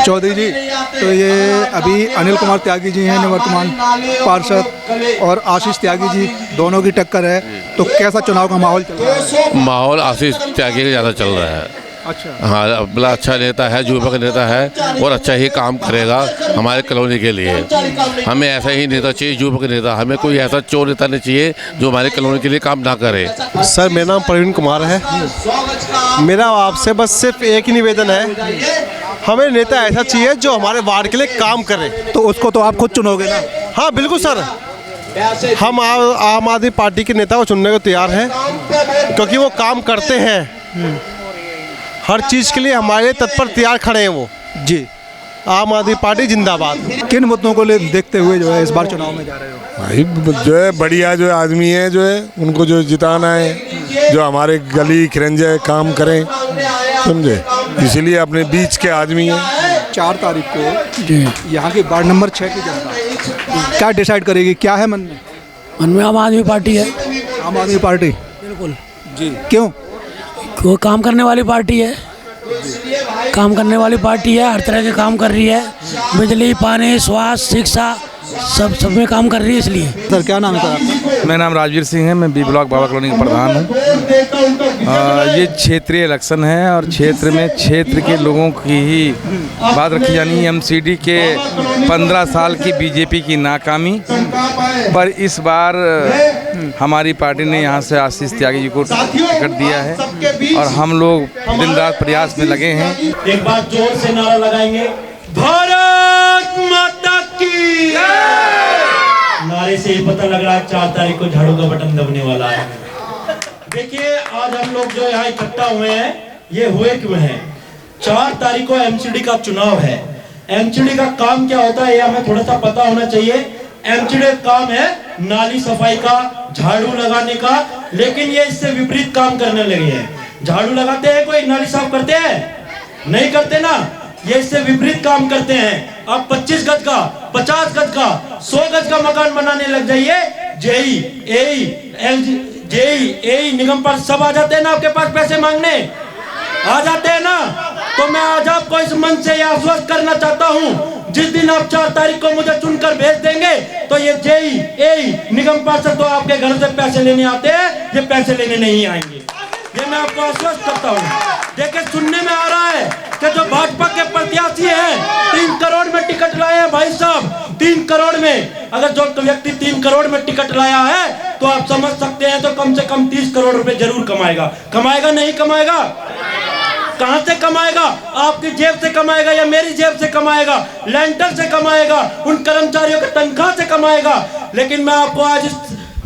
चौधरी जी, तो ये अभी अनिल कुमार त्यागी जी हैं निवर्तमान पार्षद और आशीष त्यागी जी, दोनों की टक्कर है, तो कैसा चुनाव का माहौल चल रहा है? माहौल आशीष त्यागी का ज़्यादा चल रहा है। अच्छा, हाँ, बड़ा अच्छा नेता है, युवक नेता है और अच्छा ही काम करेगा हमारे कॉलोनी के लिए। हमें ऐसा ही नेता चाहिए, युवक नेता। हमें कोई ऐसा चोर नेता नहीं चाहिए जो हमारे कॉलोनी के लिए काम ना करे। सर, मेरा नाम प्रवीण कुमार है। मेरा आपसे बस सिर्फ एक ही निवेदन है, हमें नेता ऐसा चाहिए जो हमारे वार्ड के लिए काम करे। तो उसको तो आप खुद चुनोगे ना? हाँ बिल्कुल सर, हम आम आदमी पार्टी के नेता को चुनने को तैयार हैं, क्योंकि वो काम करते हैं। हर चीज़ के लिए हमारे लिए तत्पर तैयार खड़े हैं वो जी। आम आदमी पार्टी जिंदाबाद। किन मुद्दों को देखते हुए जो है इस बार चुनाव में जा रहे हो? भाई जो है बढ़िया जो आदमी है, जो है उनको जो जिताना है, जो हमारे गली खरंजे काम करें, समझे, इसीलिए अपने बीच के आदमी हैं। 4 तारीख को यहाँ की वार्ड नंबर 6 की जनता क्या डिसाइड करेगी? क्या है मन में? मन में आम आदमी पार्टी है। आम आदमी पार्टी? बिल्कुल जी। क्यों? वो काम करने वाली पार्टी है, काम करने वाली पार्टी है, हर तरह के काम कर रही है, बिजली, पानी, स्वास्थ्य, शिक्षा, सब में काम कर रही है। इसलिए सर, क्या नाम है सर आपका? मेरा नाम राजवीर सिंह है, मैं बी ब्लॉक बाबा कॉलोनी का प्रधान हूँ। ये क्षेत्रीय इलेक्शन है और क्षेत्र में क्षेत्र के लोगों की ही बात रखी जानी है। एमसीडी के 15 साल की बीजेपी की नाकामी पर इस बार हमारी पार्टी ने यहाँ से आशीष त्यागी जी को टिकट दिया है और हम लोग दिन रात प्रयास में लगे हैं। एक बार जोर से नारा लगाएंगे, भारत माता की। नारे से ही पता लग रहा है 4 तारीख को झाड़ू का बटन दबने वाला है। देखिए, आज हम लोग जो यहाँ इकट्ठा हुए हैं, ये हुए क्यों हैं? 4 तारीख को एमसीडी का चुनाव है। एमसीडी का काम क्या होता है ये हमें थोड़ा सा पता होना चाहिए। एमसीडी का काम है नाली सफाई का, झाड़ू लगाने का, लेकिन ये इससे विपरीत काम करने लगे हैं। झाड़ू लगाते हैं कोई, नाली साफ करते हैं? नहीं करते ना। ये इससे विपरीत काम करते हैं। अब 25 गज का, 50 गज का, 100 गज का मकान बनाने लग जाइए, जेई निगम पर सब आ जाते हैं ना आपके पास पैसे मांगने, आ जाते हैं ना। तो मैं आज आपको इस मंच से आश्वस्त करना चाहता हूं, जिस दिन आप 4 तारीख को मुझे चुनकर भेज देंगे तो ये जेई निगम पार्षद तो आपके घर से पैसे लेने आते हैं, ये पैसे लेने नहीं आएंगे। ये मैं आपको आश्वस्त करता हूँ। देखिए, सुनने में आ रहा है कि जो भाजपा के प्रत्याशी हैं 3 करोड़ में टिकट लाए हैं। भाई साहब, 3 करोड़ में, अगर जो व्यक्ति 3 करोड़ में टिकट लाया है तो आप समझ सकते हैं तो कम से कम 30 करोड़ रुपए जरूर कमाएगा। कमाएगा नहीं कमाएगा? कहां से कमाएगा? आपकी जेब से कमाएगा या मेरी जेब से कमाएगा? लेंटर से कमाएगा, उन कर्मचारियों के तनख्वाह से कमाएगा। लेकिन मैं आपको आज इस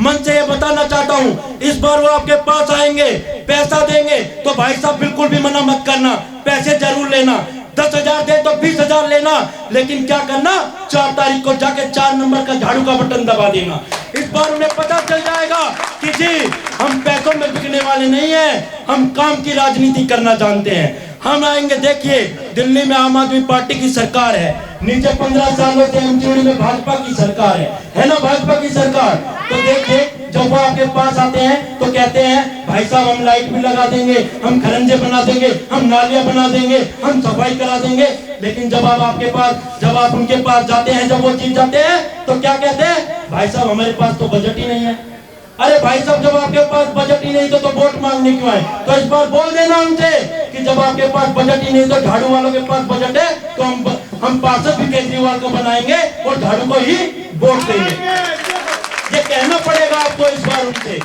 मन से ये बताना चाहता हूँ, इस बार वो आपके पास आएंगे, पैसा देंगे तो भाई साहब बिल्कुल भी मना मत करना, पैसे जरूर लेना। 10,000 दे तो 20,000 लेना, लेकिन क्या करना, 4 तारीख को जाके 4 नंबर का झाड़ू का बटन दबा देना। इस बार उन्हें पता चल जाएगा कि जी हम पैसों में बिकने वाले नहीं हैं, हम काम की राजनीति करना जानते हैं। हम आएंगे। देखिए, दिल्ली में आम आदमी पार्टी की सरकार है, नीचे 15 सालों से एमसीडी में भाजपा की सरकार है ना, भाजपा की सरकार। तो देखिए, जब वो आपके पास आते हैं तो कहते हैं भाई साहब हम लाइट भी लगा देंगे, हम खरंजे बना देंगे, हम नालियां बना देंगे, हम सफाई करा देंगे। लेकिन जब आप उनके पास जाते हैं, जब वो जीत जाते हैं तो क्या कहते हैं? भाई साहब हमारे पास तो बजट ही नहीं है। अरे भाई साहब, जब आपके पास बजट ही नहीं तो वोट मांगने क्यों आए? तो इस बार बोल देना उनसे कि जब आपके पास बजट ही नहीं तो झाड़ू वालों के पास बजट है तो हम पार्षद भी केजरीवाल को बनाएंगे और झाड़ू को ही वोट देंगे। ये कहना पड़ेगा आपको इस बार उनसे।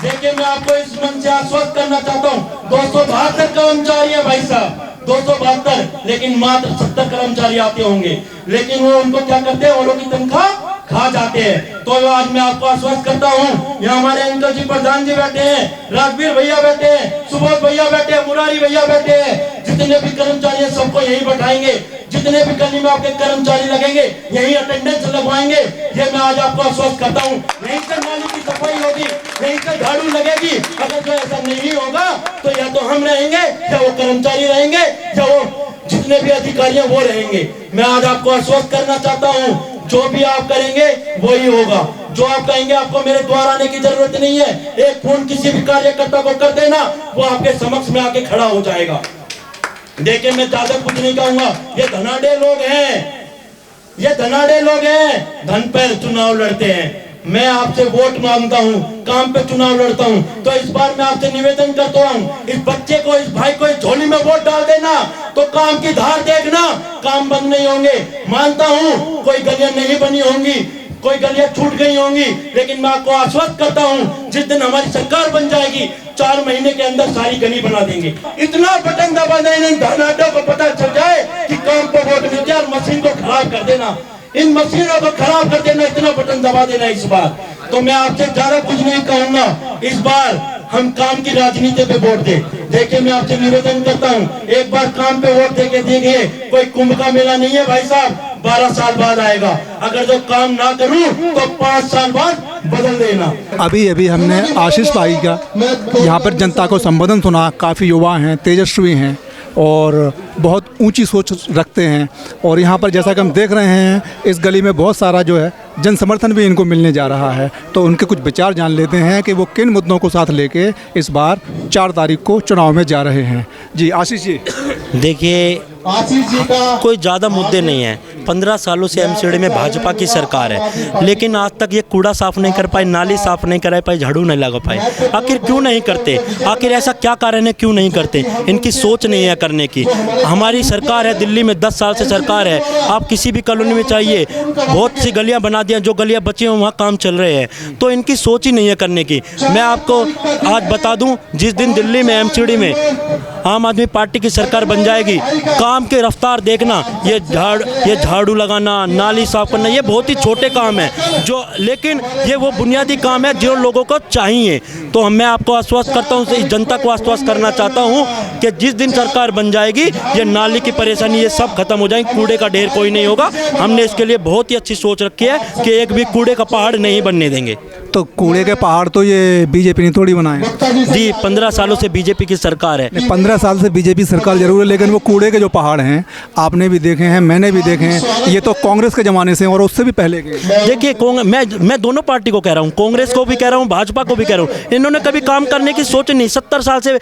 देखिए, मैं आपको इस मन से आश्वस्त करना चाहता हूँ, 272 कर्मचारी है भाई साहब, 272, लेकिन मात्र 70 कर्मचारी आते होंगे, लेकिन वो उनको क्या करते हैं, औरों की तनख्वाह खा जाते हैं। तो आज मैं आपको आश्वस्त करता हूँ, यहाँ हमारे अंकल जी प्रधान जी बैठे हैं, राजवीर भैया बैठे हैं, सुबोध भैया बैठे हैं, मुरारी भैया बैठे हैं, जितने भी कर्मचारी हैं सबको यही बैठाएंगे, जितने भी गली में आपके कर्मचारी लगेंगे यही अटेंडेंस लगवाएंगे। ये मैं आज आपको आश्वस्त करता हूँ। यहीं से नाली की सफाई होगी, यहीं से झाड़ू लगेगी। अगर जो ऐसा नहीं होगा तो या तो हम रहेंगे या वो कर्मचारी रहेंगे या वो जितने भी अधिकारी हैं वो रहेंगे। मैं आज आपको आश्वस्त करना चाहता हूँ, जो भी आप करेंगे वही होगा। जो आप कहेंगे, आपको मेरे द्वार आने की जरूरत नहीं है, एक फोन किसी भी कार्यकर्ता को कर देना, वो आपके समक्ष में आके खड़ा हो जाएगा। देखिए मैं ज्यादा कुछ नहीं कहूंगा, ये धनाढ़ लोग हैं, ये धनाढ़ लोग हैं, धन पर चुनाव लड़ते हैं। मैं आपसे वोट मांगता हूं, काम पे चुनाव लड़ता हूं, तो इस बार मैं आपसे निवेदन करता हूं, इस बच्चे को, इस भाई को इस झोली में वोट डाल देना, तो काम की धार देखना, काम बंद नहीं होंगे। मानता हूं कोई गलियां नहीं बनी होंगी, कोई गलियां छूट गई होंगी, लेकिन मैं आपको आश्वस्त करता हूं जिस दिन हमारी सरकार बन जाएगी 4 महीने के अंदर सारी गली बना देंगे। इतना बटन दबा देना इन धनाढ़ों को पता चल जाए कि काम पे वोट मिलते और मशीन को खराब कर देना, इन मशीनों को खराब कर देना, इतना बटन दबा देना इस बार। तो मैं आपसे ज्यादा कुछ नहीं कहूंगा, इस बार हम काम की राजनीति पे वोट दे। देखिए मैं आपसे निवेदन करता हूं, एक बार काम पे वोट देके देखिए, कोई कुंभ का मेला नहीं है भाई साहब, 12 साल बाद आएगा। अगर जो काम ना करूं तो 5 साल बाद बदल देना। अभी हमने आशीष भाई का यहाँ पर जनता को संबोधन सुना। काफ़ी युवा हैं, तेजस्वी हैं और बहुत ऊंची सोच रखते हैं। और यहाँ पर जैसा कि हम देख रहे हैं, इस गली में बहुत सारा जो है जन समर्थन भी इनको मिलने जा रहा है। तो उनके कुछ विचार जान लेते हैं कि वो किन मुद्दों को साथ लेके इस बार 4 तारीख को चुनाव में जा रहे हैं। जी आशीष जी। देखिए कोई ज़्यादा मुद्दे नहीं हैं। 15 सालों से एमसीडी में भाजपा की सरकार है, लेकिन आज तक ये कूड़ा साफ नहीं कर पाई, नाली साफ नहीं कर पाई, झाड़ू नहीं लगा पाए। आखिर क्यों नहीं करते? आखिर ऐसा क्या कारण है क्यों नहीं करते? इनकी सोच नहीं है करने की। हमारी सरकार है, दिल्ली में 10 साल से सरकार है। आप किसी भी कॉलोनी में चाहिए, बहुत सी गलियां बना दिया, जो गलियां बची हैं वहाँ काम चल रहे हैं। तो इनकी सोच ही नहीं है करने की। मैं आपको आज बता दूँ, जिस दिन दिल्ली में एमसीडी में आम आदमी पार्टी की सरकार बन जाएगी, काम की रफ्तार देखना। ये झाड़ू लगाना, नाली साफ करना, ये बहुत ही छोटे काम है जो, लेकिन ये वो बुनियादी काम है जो लोगों को चाहिए। तो मैं आपको आश्वस्त करता हूँ, इस जनता को आश्वस्त करना चाहता हूँ कि जिस दिन सरकार बन जाएगी, ये नाली की परेशानी ये सब खत्म हो जाएगी, कूड़े का ढेर कोई नहीं होगा। हमने इसके लिए बहुत ही अच्छी सोच रखी है कि एक भी कूड़े का पहाड़ नहीं बनने देंगे। तो कूड़े के पहाड़ तो ये बीजेपी ने थोड़ी बनाए जी, 15 सालों से बीजेपी की सरकार है। 15 साल से बीजेपी सरकार जरूर है, लेकिन वो कूड़े के जो पहाड़ हैं आपने भी देखे हैं, मैंने भी देखे हैं, ये तो कांग्रेस के ज़माने से और उससे भी पहले के। देखिए मैं दोनों पार्टी को कह रहा हूँ, कांग्रेस को भी कह रहा हूँ, भाजपा को भी कह रहा हूँ, इन्होंने कभी काम करने की सोच नहीं। 70 साल से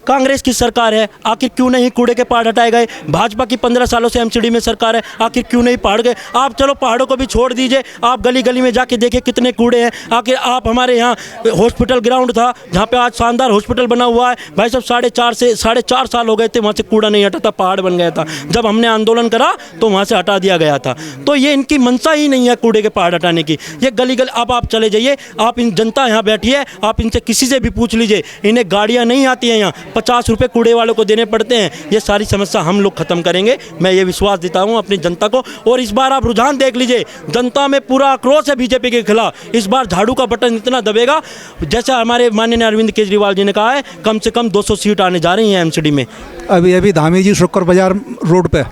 कांग्रेस की सरकार है, आखिर क्यों नहीं कूड़े के पहाड़ हटाए गए? भाजपा की 15 सालों से एमसीडी में सरकार है, आखिर क्यों नहीं पहाड़ गए? आप चलो पहाड़ों को भी छोड़ दीजिए, आप गली गली में जाके देखिए कितने कूड़े हैं। आखिर आप हमारे यहाँ हॉस्पिटल ग्राउंड था जहाँ पे आज शानदार हॉस्पिटल बना हुआ है, भाई साहब 4.5 साल हो गए थे, वहाँ से कूड़ा नहीं हटा था, पहाड़ बन गया था। जब हमने आंदोलन करा तो वहाँ से हटा दिया गया था। तो ये इनकी मंशा ही नहीं है कूड़े के पहाड़ हटाने की। ये गली गली अब आप चले जाइए, आप इन जनता यहाँ बैठी है, आप इनसे किसी से भी पूछ लीजिए, इन्हें गाड़ियाँ नहीं आती हैं, यहाँ 50 रुपये कूड़े वालों को देने पड़ते हैं। ये सारी समस्या हम लोग खत्म करेंगे, मैं ये विश्वास देता हूँ अपनी जनता को। और इस बार आप रुझान देख लीजिए, जनता में पूरा आक्रोश है बीजेपी के खिलाफ। इस बार झाड़ू का बटन इतना दबेगा, जैसा हमारे माननीय अरविंद केजरीवाल जी ने कहा है, कम से कम 200 सीट आने जा रही हैं एमसीडी में। अभी धामी जी शुक्र बाजार रोड पे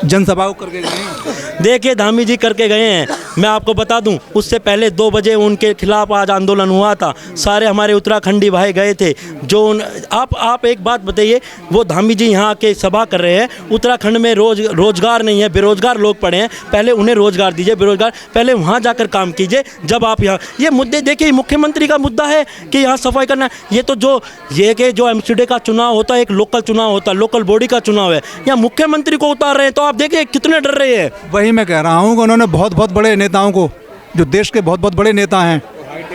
जनसभा करके गए हैं। देखिए धामी जी करके गए हैं, मैं आपको बता दूं, उससे पहले 2 बजे उनके खिलाफ आज आंदोलन हुआ था, सारे हमारे उत्तराखंडी भाई गए थे। जो आप एक बात बताइए, वो धामी जी यहाँ के सभा कर रहे हैं, उत्तराखंड में रोजगार नहीं है, बेरोजगार लोग पड़े हैं, पहले उन्हें रोजगार दीजिए, बेरोजगार पहले वहाँ जाकर काम कीजिए। जब आप यहाँ ये मुद्दे देखिए, मुख्यमंत्री का मुद्दा है कि यहाँ सफाई करना, ये तो जो एमसीडी का चुनाव होता है, एक लोकल चुनाव होता है, लोकल बॉडी का चुनाव है, यहाँ मुख्यमंत्री को उतार रहे हैं। तो आप देखिए कितने डर रहे हैं। वही मैं कह रहा हूँ कि उन्होंने बहुत बड़े नेताओं को, जो देश के बहुत बड़े नेता हैं,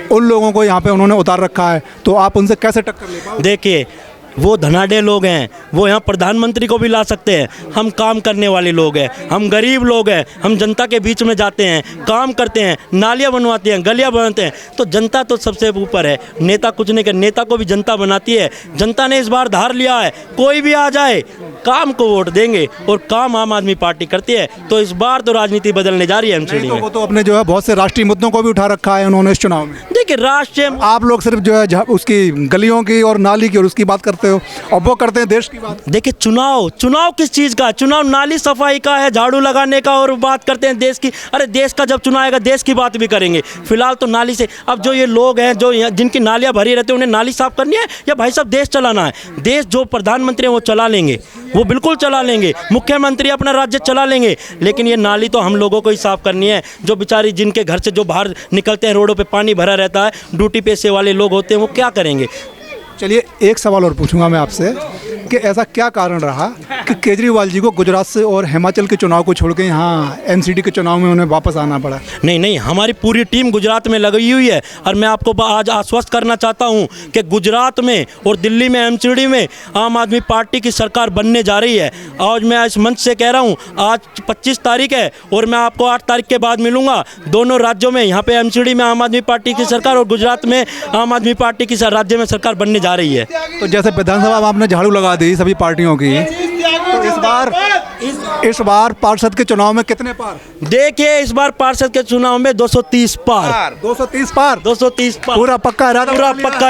उन लोगों को यहाँ पे उन्होंने उतार रखा है। तो आप उनसे कैसे टक्कर ले पाओगे? देखिए वो धनाढ़ लोग हैं, वो यहाँ प्रधानमंत्री को भी ला सकते हैं। हम काम करने वाले लोग हैं, हम गरीब लोग हैं, हम जनता के बीच में जाते हैं, काम करते हैं, नालियाँ बनवाते हैं, गलियाँ बनाते हैं। तो जनता तो सबसे ऊपर है, नेता कुछ नहीं कर, नेता को भी जनता बनाती है। जनता ने इस बार धार लिया है, कोई भी आ जाए काम को वोट देंगे, और काम आम आदमी पार्टी करती है। तो इस बार तो राजनीति बदलने जा रही है एमसीडी में। वो तो अपने जो है बहुत से राष्ट्रीय मुद्दों को भी उठा रखा है उन्होंने इस चुनाव में। देखिए राष्ट्रीय, आप लोग सिर्फ जो है उसकी गलियों की और नाली की और उसकी बात करते हो, और वो करते हैं देश की बात। देखिए चुनाव किस चीज़ का? चुनाव नाली सफाई का है, झाड़ू लगाने का, और बात करते हैं देश की। अरे देश का जब चुनाव आएगा देश की बात भी करेंगे। फिलहाल तो नाली से, अब जो ये लोग हैं जो जिनकी नालियाँ भरी रहती हैं, उन्हें नाली साफ करनी है या भाई साहब देश चलाना है? देश जो प्रधानमंत्री हैं वो चला लेंगे, वो बिल्कुल चला लेंगे, मुख्यमंत्री अपना राज्य चला लेंगे, लेकिन ये नाली तो हम लोगों को ही साफ करनी है। जो बेचारी जिनके घर से जो बाहर निकलते हैं, रोडों पे पानी भरा रहता है, ड्यूटी पे से वाले लोग होते हैं, वो क्या करेंगे? चलिए एक सवाल और पूछूंगा मैं आपसे कि ऐसा क्या कारण रहा कि केजरीवाल जी को गुजरात से और हिमाचल के चुनाव को छोड़ के यहाँ एमसीडी के चुनाव में उन्हें वापस आना पड़ा? नहीं, हमारी पूरी टीम गुजरात में लगी हुई है और मैं आपको आज आश्वस्त करना चाहता हूं कि गुजरात में और दिल्ली में एमसीडी में आम आदमी पार्टी की सरकार बनने जा रही है। आज मैं इस मंच से कह रहा हूं, आज 25 तारीख है और मैं आपको 8 तारीख के बाद मिलूंगा। दोनों राज्यों में, यहाँ पे एमसीडी में आम आदमी पार्टी की सरकार और गुजरात में आम आदमी पार्टी की राज्य में सरकार बनने जा रही है। तो जैसे विधानसभा में आपने झाड़ू लगा दी सभी पार्टियों की, तो इस बार पार्षद के चुनाव में कितने पार? देखिए, इस बार पार्षद के चुनाव में 230 पार। 230 पार? 230 पार। पूरा पक्का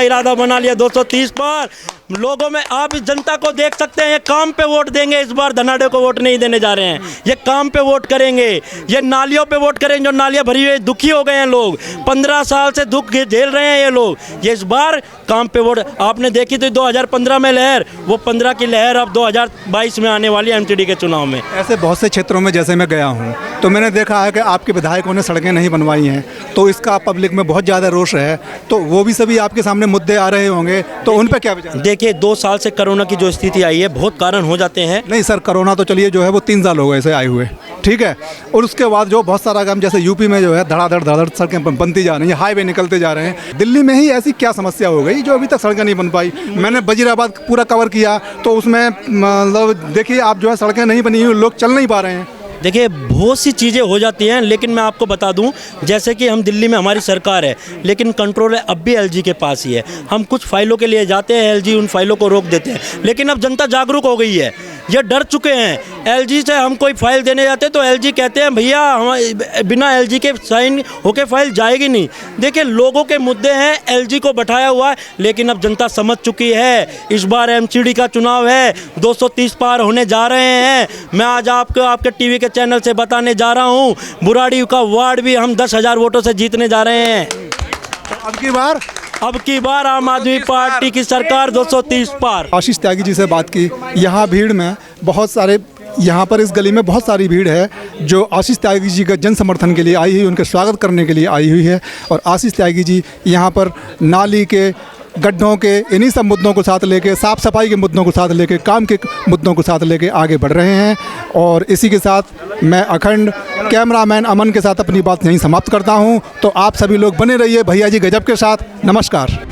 इरादा बना लिया 230 पार। लोगों में आप इस जनता को देख सकते हैं, ये काम पे वोट देंगे इस बार, धनाढ़े को वोट नहीं देने जा रहे हैं। ये काम पे वोट करेंगे, ये नालियों पे वोट करेंगे, जो नालियां भरी हुई, दुखी हो गए हैं लोग, 15 साल से दुख झेल रहे हैं ये लोग। ये इस बार काम पे वोट, आपने देखी थी 2015 में लहर, वो 15 की लहर अब 2022 में आने वाली है एमसीडी के चुनाव में। ऐसे बहुत से क्षेत्रों में जैसे मैं गया हूँ तो मैंने देखा है कि आपके विधायकों ने सड़कें नहीं बनवाई हैं, तो इसका पब्लिक में बहुत ज़्यादा रोष है। तो वो भी सभी आपके सामने मुद्दे आ रहे होंगे, तो उन पर क्या विचार? देखिए, 2 साल से कोरोना की जो स्थिति आई है, बहुत कारण हो जाते हैं। नहीं सर, कोरोना तो चलिए जो है वो 3 साल हो गए ऐसे आए हुए, ठीक है। और उसके बाद जो बहुत सारा काम, जैसे यूपी में जो है धड़ाधड़ सड़कें बनती जा रही हैं, हाईवे निकलते जा रहे हैं। दिल्ली में ही ऐसी क्या समस्या हो गई जो अभी तक सड़कें नहीं बन पाई? मैंने वजीराबाद पूरा कवर किया, तो उसमें मतलब देखिए आप जो है सड़कें नहीं बनी हुई, लोग चल नहीं पा रहे हैं। देखिए, बहुत सी चीज़ें हो जाती हैं, लेकिन मैं आपको बता दूं, जैसे कि हम दिल्ली में हमारी सरकार है, लेकिन कंट्रोल है अब भी एलजी के पास ही है। हम कुछ फाइलों के लिए जाते हैं, एलजी उन फाइलों को रोक देते हैं, लेकिन अब जनता जागरूक हो गई है, ये डर चुके हैं। एलजी से हम कोई फाइल देने जाते हैं तो एलजी कहते हैं भैया हम बिना एलजी के साइन होके फाइल जाएगी नहीं। देखिए, लोगों के मुद्दे हैं, एलजी को बैठाया हुआ है, लेकिन अब जनता समझ चुकी है। इस बार एमसीडी का चुनाव है, 230 पार होने जा रहे हैं। मैं आज आपको आपके टीवी के चैनल से बताने जा रहा हूं, बुराड़ी का वार्ड भी हम 10,000 वोटों से जीतने जा रहे हैं। अब की बार आम आदमी पार्टी की सरकार 230 पार। आशीष त्यागी जी से बात की, यहाँ भीड़ में बहुत सारे, यहाँ पर इस गली में बहुत सारी भीड़ है जो आशीष त्यागी जी का जन समर्थन के लिए आई हुई, उनके स्वागत करने के लिए आई हुई है। और आशीष त्यागी जी यहाँ पर नाली के, गड्ढों के, इन्हीं सब मुद्दों को साथ लेके, साफ़ सफाई के मुद्दों को साथ लेके, काम के मुद्दों को साथ लेके आगे बढ़ रहे हैं। और इसी के साथ मैं अखंड कैमरामैन अमन के साथ अपनी बात यहीं समाप्त करता हूं। तो आप सभी लोग बने रहिए भैया जी गजब के साथ। नमस्कार।